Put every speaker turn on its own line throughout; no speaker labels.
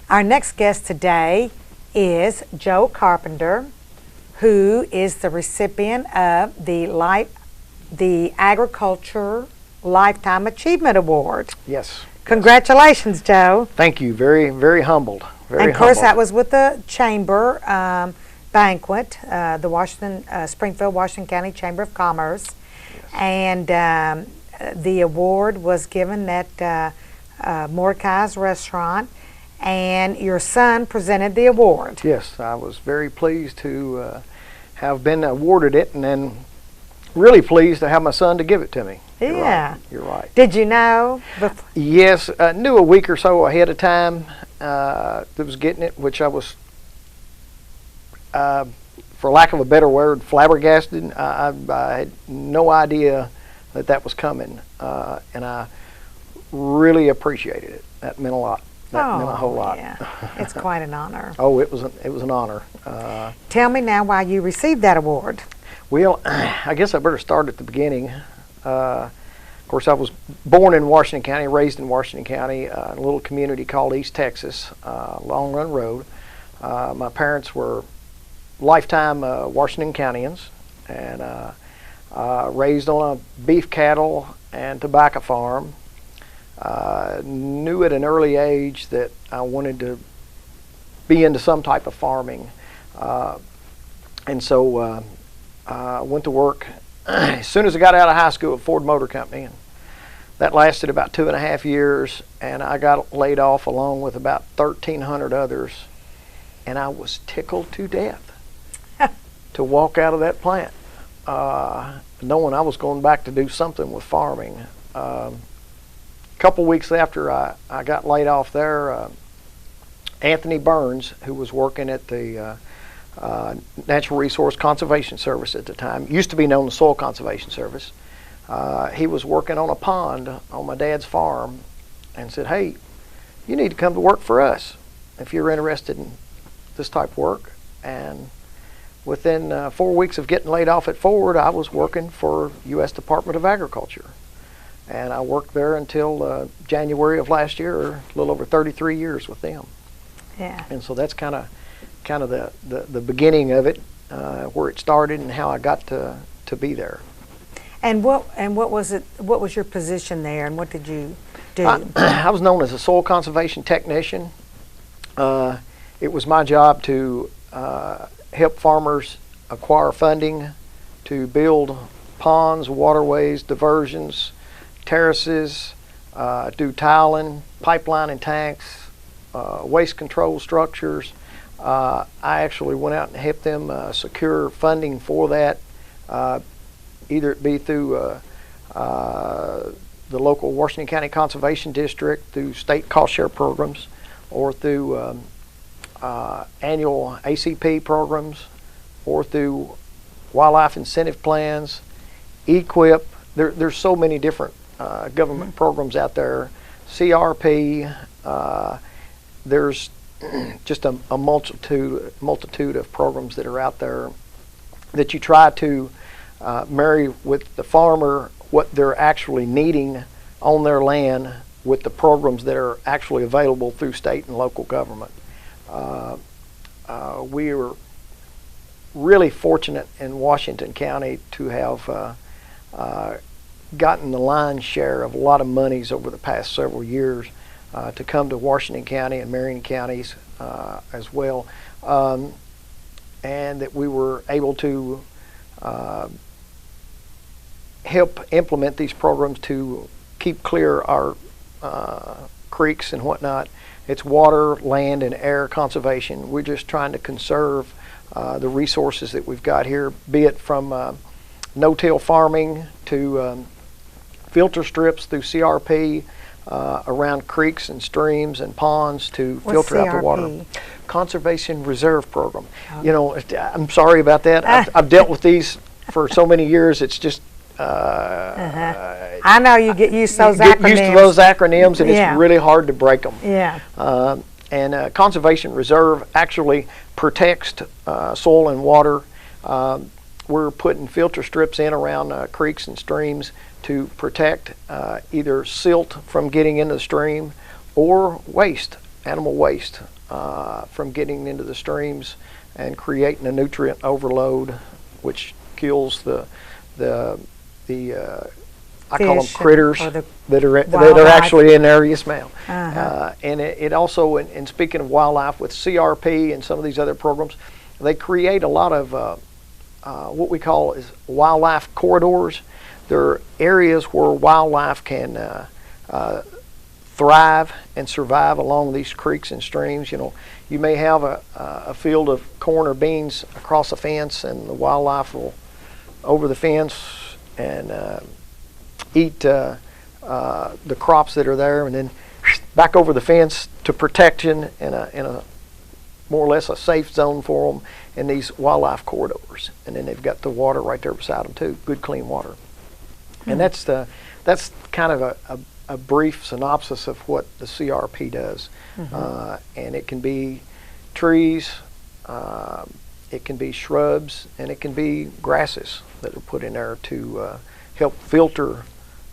Our next guest today is Joe Carpenter, who is the recipient of the Agriculture Lifetime Achievement Award.
Yes.
Congratulations, Joe.
Thank you. Very, very humbled.
And of course, that was with the Chamber banquet, the Springfield, Washington County Chamber of Commerce. Yes. And the award was given at Mordecai's Restaurant, and your son presented the award.
Yes, I was very pleased to have been awarded it, and then really pleased to have my son to give it to me.
Yeah.
You're right.
Did you know?
Yes, knew a week or so ahead of time that was getting it, which I was, for lack of a better word, flabbergasted. I had no idea that was coming, and I really appreciated it. That meant a lot. That meant a whole lot.
Yeah. It's quite an honor.
Oh, it was an honor.
Tell me now why you received that award.
Well, I guess I better start at the beginning. Of course, I was born in Washington County, raised in Washington County, a little community called East Texas, Long Run Road. My parents were lifetime Washington Countyans, and raised on a beef cattle and tobacco farm. Knew at an early age that I wanted to be into some type of farming, and so I went to work as soon as I got out of high school at Ford Motor Company, and that lasted about 2.5 years, and I got laid off along with about 1,300 others, and I was tickled to death to walk out of that plant, knowing I was going back to do something with farming. A couple weeks after I got laid off there, Anthony Burns, who was working at the Natural Resource Conservation Service at the time, used to be known as Soil Conservation Service. He was working on a pond on my dad's farm and said, "Hey, you need to come to work for us if you're interested in this type of work." And within 4 weeks of getting laid off at Ford, I was working for U.S. Department of Agriculture. And I worked there until January of last year, a little over 33 years with them.
Yeah.
And so that's kind of the beginning of it, where it started and how I got to be there.
And what was it? What was your position there, and what did you do?
I was known as a soil conservation technician. It was my job to help farmers acquire funding to build ponds, waterways, diversions, terraces, do tiling, pipeline and tanks, waste control structures. I actually went out and helped them secure funding for that, either it be through the local Washington County Conservation District, through state cost share programs, or through annual ACP programs, or through wildlife incentive plans, EQIP. There's so many different government programs out there, CRP. There's just a multitude of programs that are out there that you try to marry with the farmer what they're actually needing on their land with the programs that are actually available through state and local government. We were really fortunate in Washington County to have gotten the lion's share of a lot of monies over the past several years to come to Washington County and Marion counties as well, and that we were able to help implement these programs to keep clear our creeks and whatnot. It's water, land, and air conservation. We're just trying to conserve the resources that we've got here, be it from no-till farming to filter strips through CRP around creeks and streams and ponds to filter out the water. Conservation Reserve Program. You know, I'm sorry about that. I've dealt with these for so many years. It's just
I know you get used to those acronyms.
Get used to those acronyms, and it's really hard to break them.
Yeah.
And Conservation Reserve actually protects soil and water. We're putting filter strips in around creeks and streams to protect either silt from getting into the stream or waste, animal waste. from getting into the streams and creating a nutrient overload, which kills the I call them
Fish
critters
or the
that are
wildlife.
actually in there. Yes, ma'am.
Uh-huh.
And it also, in speaking of wildlife, with CRP and some of these other programs, they create a lot of what we call is wildlife corridors. There are areas where wildlife can thrive and survive along these creeks and streams. You know, you may have a field of corn or beans across a fence, and the wildlife will over the fence and eat the crops that are there, and then back over the fence to protection in a more or less a safe zone for them in these wildlife corridors. And then they've got the water right there beside them too, good clean water. And that's kind of a brief synopsis of what the CRP does. And it can be trees, it can be shrubs, and it can be grasses that are put in there to help filter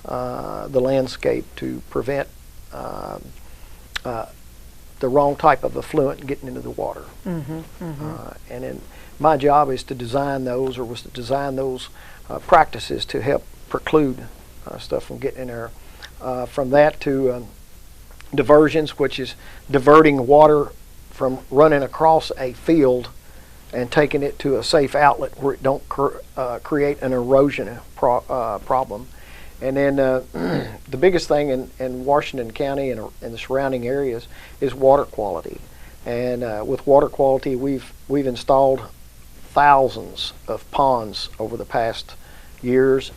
the landscape to prevent the wrong type of effluent getting into the water. And then my job is to design those, or was to design those practices to help preclude stuff from getting in there. From that to diversions, which is diverting water from running across a field and taking it to a safe outlet where it don't create an erosion problem. And then the biggest thing in Washington County and the surrounding areas is water quality. And with water quality, we've installed thousands of ponds over the past years.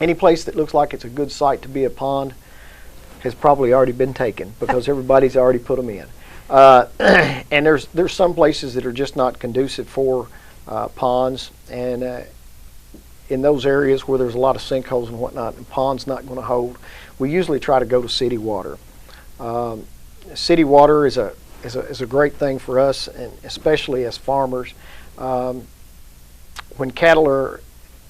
Any place that looks like it's a good site to be a pond has probably already been taken because everybody's already put them in. And there's some places that are just not conducive for ponds, and in those areas where there's a lot of sinkholes and whatnot, and ponds not going to hold, we usually try to go to city water. City water is a great thing for us, and especially as farmers. When cattle are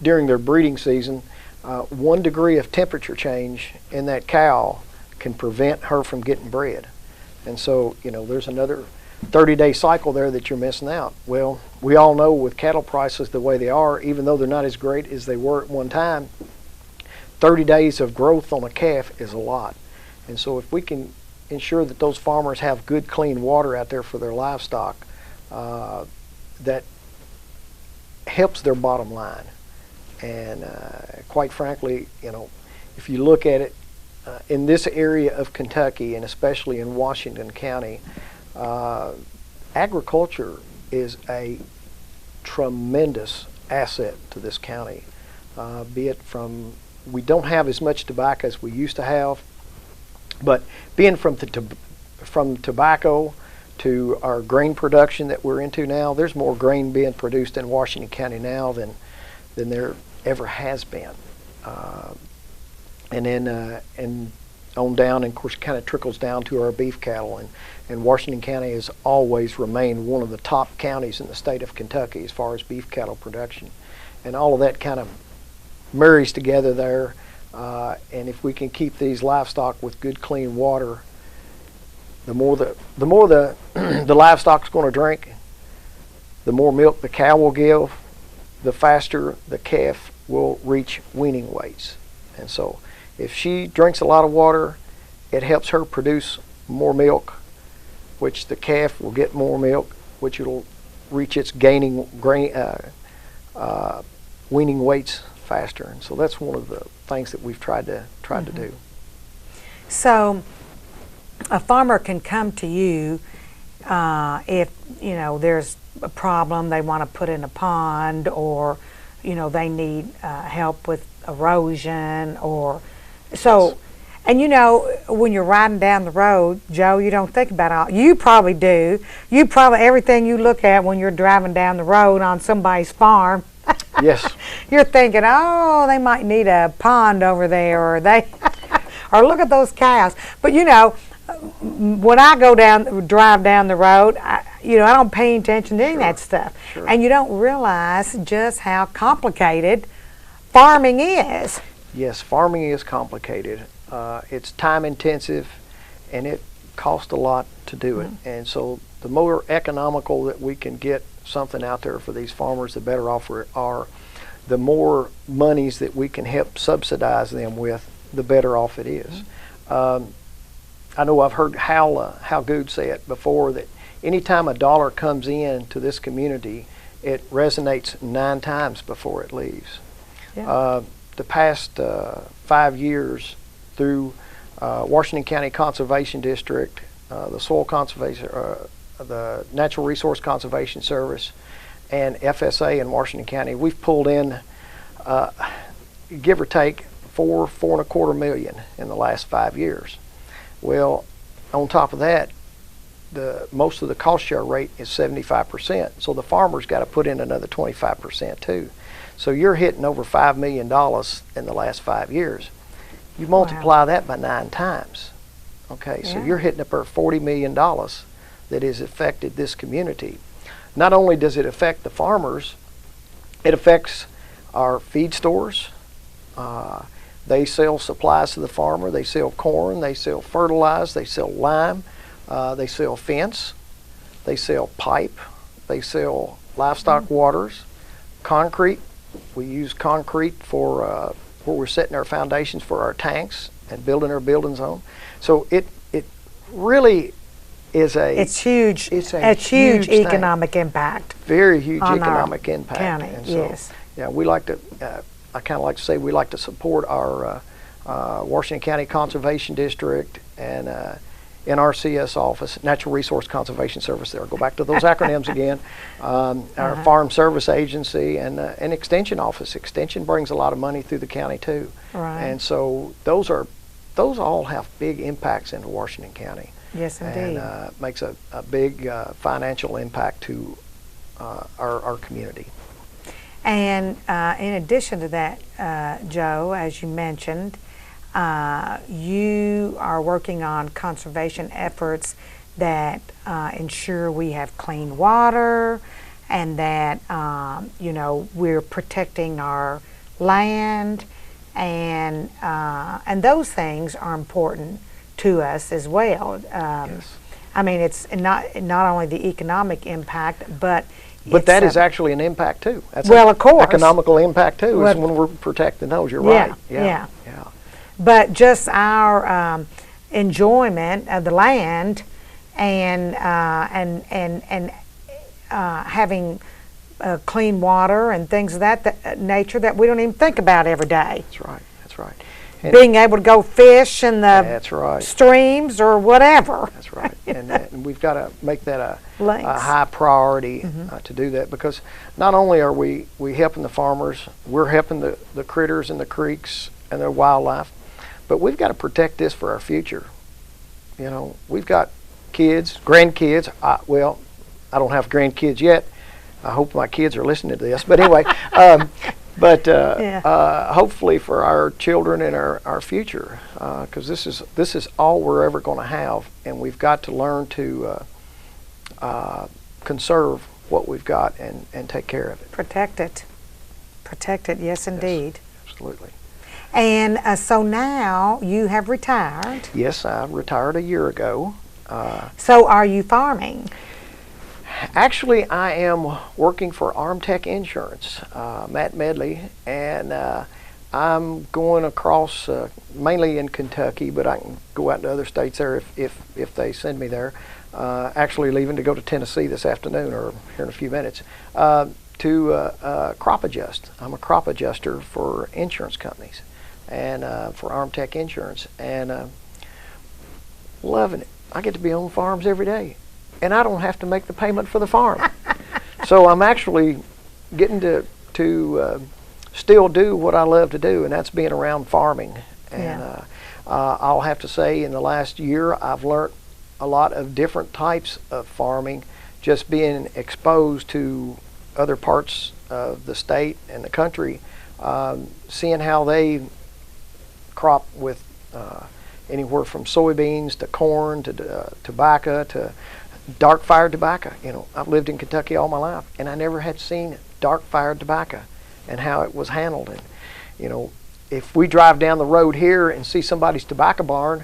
during their breeding season, 1 degree of temperature change in that cow can prevent her from getting bred. And so, you know, there's another 30-day cycle there that you're missing out. Well, we all know with cattle prices the way they are, even though they're not as great as they were at one time, 30 days of growth on a calf is a lot. And so if we can ensure that those farmers have good, clean water out there for their livestock, that helps their bottom line. And quite frankly, you know, if you look at it in this area of Kentucky, and especially in Washington County, agriculture is a tremendous asset to this county. Be it from, we don't have as much tobacco as we used to have, but being from tobacco to our grain production that we're into now, there's more grain being produced in Washington County now than there ever has been. And then and on down, and of course kind of trickles down to our beef cattle, and Washington County has always remained one of the top counties in the state of Kentucky as far as beef cattle production. And all of that kind of marries together there, and if we can keep these livestock with good clean water, the more the livestock's going to drink, the more milk the cow will give, the faster the calf will reach weaning weights. And so if she drinks a lot of water, it helps her produce more milk, which the calf will get more milk, which it'll reach its weaning weights faster. And so that's one of the things that we've tried to do.
So a farmer can come to you if, you know, there's a problem, they want to put in a pond, or, you know, they need help with erosion, or so. Yes. And you know, when you're riding down the road, Joe, you don't think about all. You probably do. You probably, everything you look at when you're driving down the road on somebody's farm.
Yes.
You're thinking, oh, they might need a pond over there, or they, or look at those cows. But you know, when I drive down the road, I don't pay attention to any of that stuff. Sure. And you don't realize just how complicated farming is.
Yes, farming is complicated. It's time intensive, and cost a lot to do it. And so the more economical that we can get something out there for these farmers, the better off we are. The more monies that we can help subsidize them with, the better off it is. I know I've heard Hal Good say it before, that anytime a dollar comes in to this community, it resonates 9 times before it leaves.
Yeah.
The past 5 years through Washington County Conservation District, the Soil Conservation, the Natural Resource Conservation Service, and FSA in Washington County, we've pulled in, give or take, $4.25 million in the last 5 years. Well, on top of that, most of the cost share rate is 75%. So the farmer's got to put in another 25% too. So you're hitting over $5 million in the last 5 years. You multiply that by 9 times. Okay, so you're hitting up over $40 million that has affected this community. Not only does it affect the farmers, it affects our feed stores. They sell supplies to the farmer. They sell corn. They sell fertilizer. They sell lime. They sell fence. They sell pipe. They sell livestock waters, concrete. We use concrete for where we're setting our foundations for our tanks and building our buildings on. So it really is
it's huge.
It's
a huge
thing.
Economic impact.
Very huge
on
economic impact.
County,
And so,
yes.
yeah, we like to. I kind of like to say we like to support our Washington County Conservation District and NRCS office, Natural Resource Conservation Service. There, go back to those acronyms again. Our Farm Service Agency and Extension Office. Extension brings a lot of money through the county too.
Right.
And so those all have big impacts into Washington County.
Yes, indeed.
And makes a big financial impact to our community.
And in addition to that, Joe, as you mentioned, you are working on conservation efforts that ensure we have clean water and that we're protecting our land, and those things are important to us as well.
Yes.
I mean, it's not only the economic impact, but
that is actually an impact too. That's
of course.
Economical impact too is when we're protecting those. You're right.
Yeah. But just our enjoyment of the land and having clean water and things of that nature that we don't even think about every day.
That's right. That's right.
Being able to go fish in the
that's right.
streams or whatever.
That's right. And we've got to make that a high priority to do that, because not only are we helping the farmers, we're helping the critters in the creeks and their wildlife, but we've got to protect this for our future. You know, we've got kids, grandkids. I don't have grandkids yet. I hope my kids are listening to this. But anyway, hopefully for our children and our future, because this is all we're ever going to have, and we've got to learn to conserve what we've got and take care of it.
Protect it. Yes, indeed.
Yes, absolutely.
And so now you have retired.
Yes, I retired a year ago.
So are you farming?
Actually, I am working for Armtech Insurance, Matt Medley, and I'm going across, mainly in Kentucky, but I can go out to other states there if they send me there. Actually leaving to go to Tennessee this afternoon, or here in a few minutes, to crop adjust. I'm a crop adjuster for insurance companies, and for Armtech Insurance, and loving it. I get to be on farms every day, and I don't have to make the payment for the farm. So I'm actually getting to still do what I love to do, and that's being around farming. And I'll have to say, in the last year, I've learned a lot of different types of farming, just being exposed to other parts of the state and the country, seeing how they crop with anywhere from soybeans to corn to tobacco to dark fired tobacco. You know, I've lived in Kentucky all my life, and I never had seen dark fired tobacco and how it was handled. And you know, if we drive down the road here and see somebody's tobacco barn,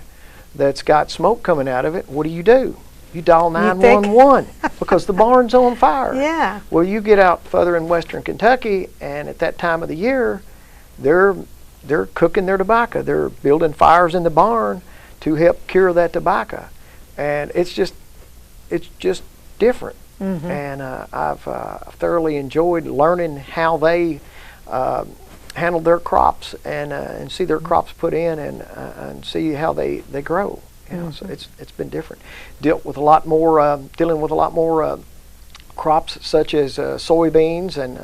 that's got smoke coming out of it, what do? You dial
You think?
911 because the barn's on fire.
Yeah.
Well, you get out further in western Kentucky, and at that time of the year, they're cooking their tobacco. They're building fires in the barn to help cure that tobacco, and it's just different. And I've thoroughly enjoyed learning how they handle their crops and see their crops put in and see how they grow. You know, so it's been different. Dealing with a lot more crops such as soybeans and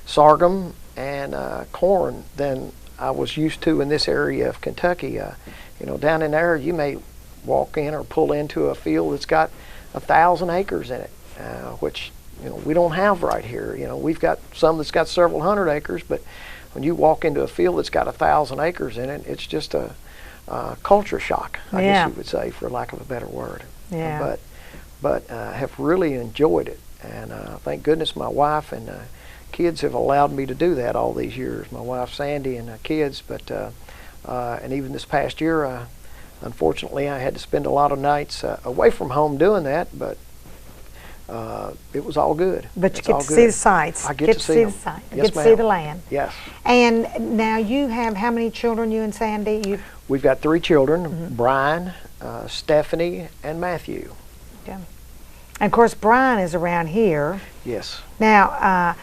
sorghum and corn than I was used to in this area of Kentucky. You know, down in there, you may walk in or pull into a field that's got 1,000 acres in it, which, you know, we don't have right here. You know, we've got some that's got several hundred acres, but when you walk into a field that's got 1,000 acres in it, it's just a culture shock, I guess you would say, for lack of a better word.
Yeah.
But have really enjoyed it, and thank goodness my wife and kids have allowed me to do that all these years. My wife Sandy and kids, but and even this past year, unfortunately, I had to spend a lot of nights away from home doing that, but it was all good.
But you get to see the sights.
I get to see
the sights.
Yes,
Get to see the land.
Yes.
And now you have how many children, you and Sandy?
We've got 3 children, Brian, Stephanie, and Matthew.
Yeah. And of course, Brian is around here.
Yes.
Now,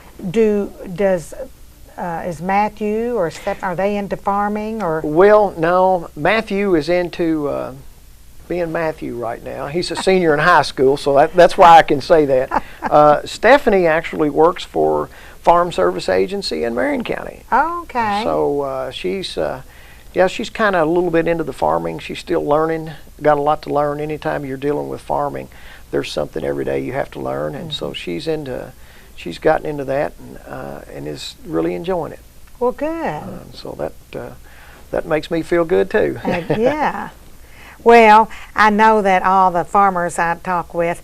is Matthew or Steph, are they into farming or?
Well, no, Matthew is into being Matthew right now. He's a senior in high school, so that's why I can say that. Stephanie actually works for Farm Service Agency in Marion County.
Okay.
So she's kind of a little bit into the farming. She's still learning. Got a lot to learn. Anytime you're dealing with farming, there's something every day you have to learn, and so she's gotten into that and is really enjoying it.
Well, good.
So that makes me feel good too.
Yeah. Well, I know that all the farmers I talk with,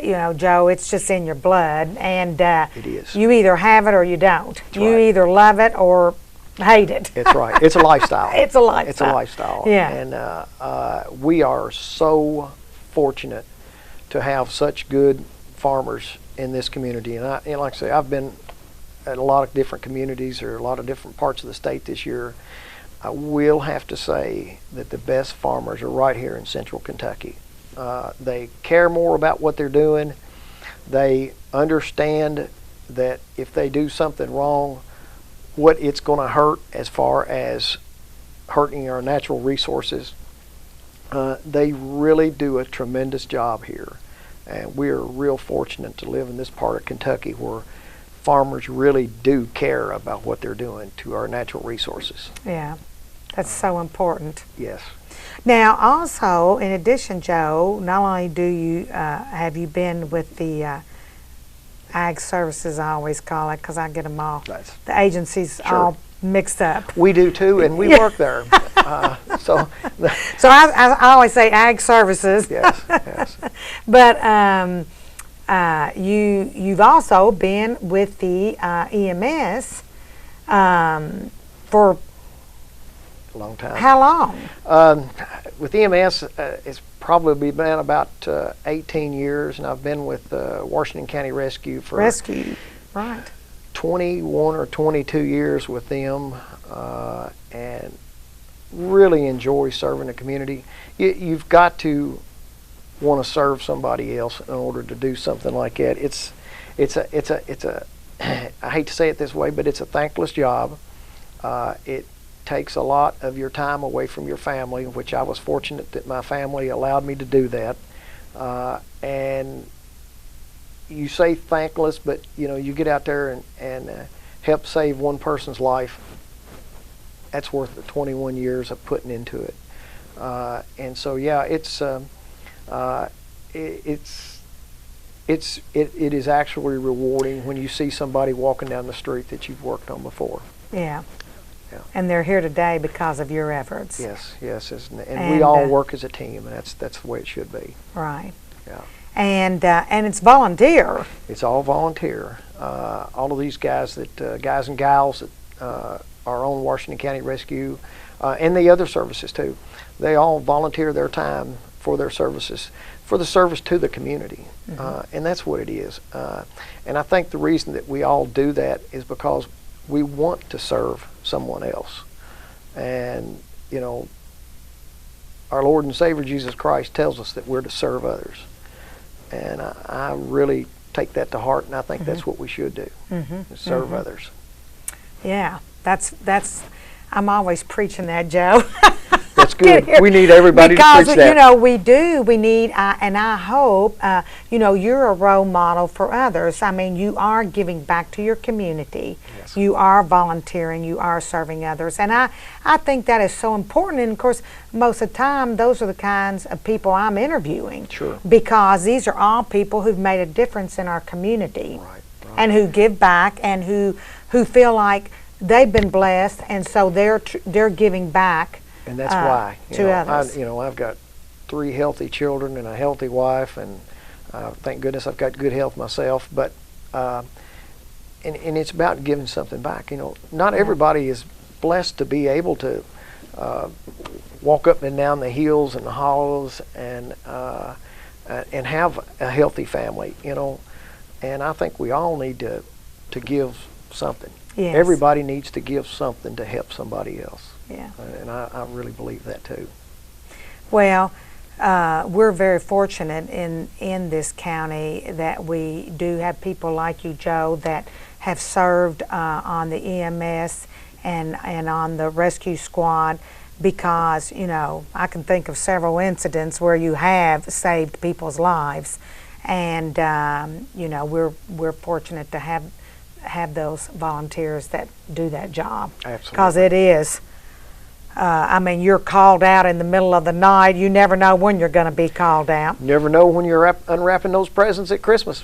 you know, Joe, it's just in your blood, and
it is.
You either have it or you don't.
That's
you
right.
either love it or hate it.
It's right. It's a lifestyle.
It's a lifestyle.
It's a lifestyle.
Yeah.
And we are so fortunate to have such good farmers in this community. And like I say, I've been at a lot of different communities or a lot of different parts of the state this year. I will have to say that the best farmers are right here in central Kentucky. They care more about what they're doing. They understand that if they do something wrong, what it's going to hurt as far as hurting our natural resources. They really do a tremendous job here. And we are real fortunate to live in this part of Kentucky where farmers really do care about what they're doing to our natural resources.
Yeah, that's so important.
Yes.
Now, also, in addition, Joe, not only do you have you been with the Ag Services, I always call it, because I get them all.
That's,
the agencies
sure.
all mixed up.
We do too, and we work there. So
I always say Ag Services.
Yes, yes.
But you've also been with the EMS for
a long time.
How long?
With EMS, it's probably been about 18 years, and I've been with Washington County Rescue for
right.
21 or 22 years with them, and really enjoy serving the community. You've got to want to serve somebody else in order to do something like that. It's a I hate to say it this way, but it's a thankless job. It takes a lot of your time away from your family, which I was fortunate that my family allowed me to do that. And you say thankless, but you know, you get out there and help save one person's life. That's worth the 21 years of putting into it. And so, yeah, it is actually rewarding when you see somebody walking down the street that you've worked on before.
Yeah.
Yeah.
And they're here today because of your efforts.
Yes, yes, and we all work as a team, and that's the way it should be.
Right.
Yeah.
And it's volunteer.
It's all volunteer. All of these guys and gals that are on Washington County Rescue and the other services too. They all volunteer their time for their services, for the service to the community, and that's what it is. And I think the reason that we all do that is because we want to serve someone else. And, you know, our Lord and Savior Jesus Christ tells us that we're to serve others. And I really take that to heart, and I think that's what we should do, is serve others.
Yeah, that's. I'm always preaching that, Joe.
That's good. We need everybody to preach that.
Because, you know, we do. We need, and I hope, you know, you're a role model for others. I mean, you are giving back to your community. Yes. You are volunteering. You are serving others. And I think that is so important. And, of course, most of the time, those are the kinds of people I'm interviewing.
Sure.
Because these are all people who've made a difference in our community.
Right.
And who give back and who feel like they've been blessed, and so they're giving back. And
that's why
to others.
I've got 3 healthy children and a healthy wife, and thank goodness I've got good health myself. But and it's about giving something back. You know, not everybody is blessed to be able to walk up and down the hills and the hollows and have a healthy family. You know, and I think we all need to give something.
Yes.
Everybody needs to give something to help somebody else.
Yeah.
And I really believe that too.
Well, we're very fortunate in this county that we do have people like you, Joe, that have served on the EMS and on the rescue squad, because, you know, I can think of several incidents where you have saved people's lives, and you know, we're fortunate to have those volunteers that do that job.
Absolutely.
Because it is. I mean, you're called out in the middle of the night. You never know when you're going to be called out.
Never know when you're unwrapping those presents at Christmas,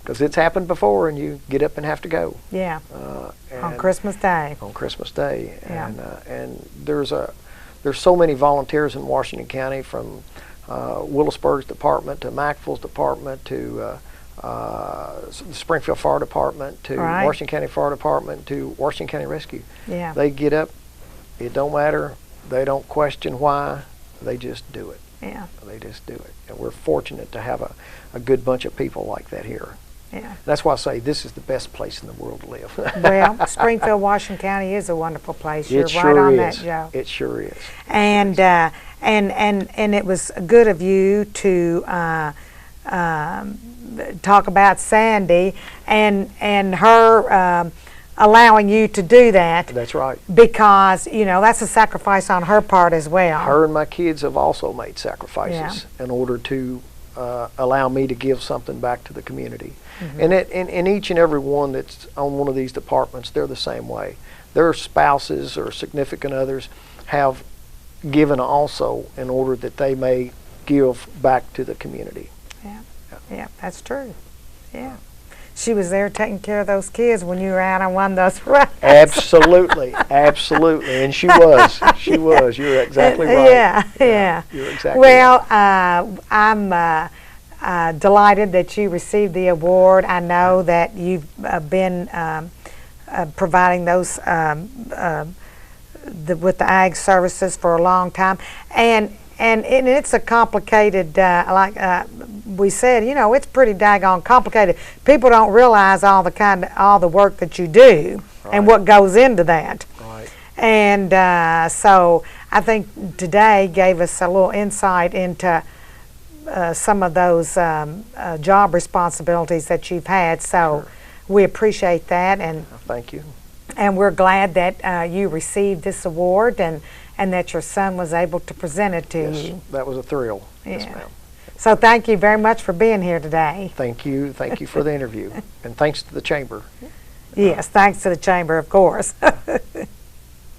because it's happened before, and you get up and have to go.
Yeah. On Christmas Day.
On Christmas Day.
Yeah.
And there's so many volunteers in Washington County, from Willisburg's department to McFill's department to the Springfield Fire Department to Washington County Fire Department to Washington County Rescue.
Yeah.
They get up. It don't matter. They don't question why. They just do it.
Yeah.
They just do it. And we're fortunate to have a good bunch of people like that here.
Yeah.
That's why I say this is the best place in the world to live.
Well, Springfield, Washington County is a wonderful place. You're
it
right
sure
on
is.
that, Joe.
It sure is.
And it was good of you to talk about Sandy and her allowing you to do that.
That's right.
Because, you know, that's a sacrifice on her part as well.
Her and my kids have also made sacrifices in order to allow me to give something back to the community. And each and every one that's on one of these departments, they're the same way. Their spouses or significant others have given also in order that they may give back to the community.
Yeah, that's true. Yeah. She was there taking care of those kids when you were out on one of those rides.
Absolutely, absolutely. And she was. She was. You're exactly right.
Yeah.
You're exactly
right.
Well,
I'm delighted that you received the award. I know that you've been providing those with the ag services for a long time. And it's a complicated, like we said, you know, it's pretty daggone complicated. People don't realize all the work that you do and what goes into that.
Right.
And so I think today gave us a little insight into some of those job responsibilities that you've had. So we appreciate that, and
thank you.
And we're glad that you received this award and that your son was able to present it to you.
That was a thrill.
Yeah.
Yes, ma'am.
So thank you very much for being here today.
Thank you. Thank you for the interview. And thanks to the Chamber.
Yes, thanks to the Chamber, of course.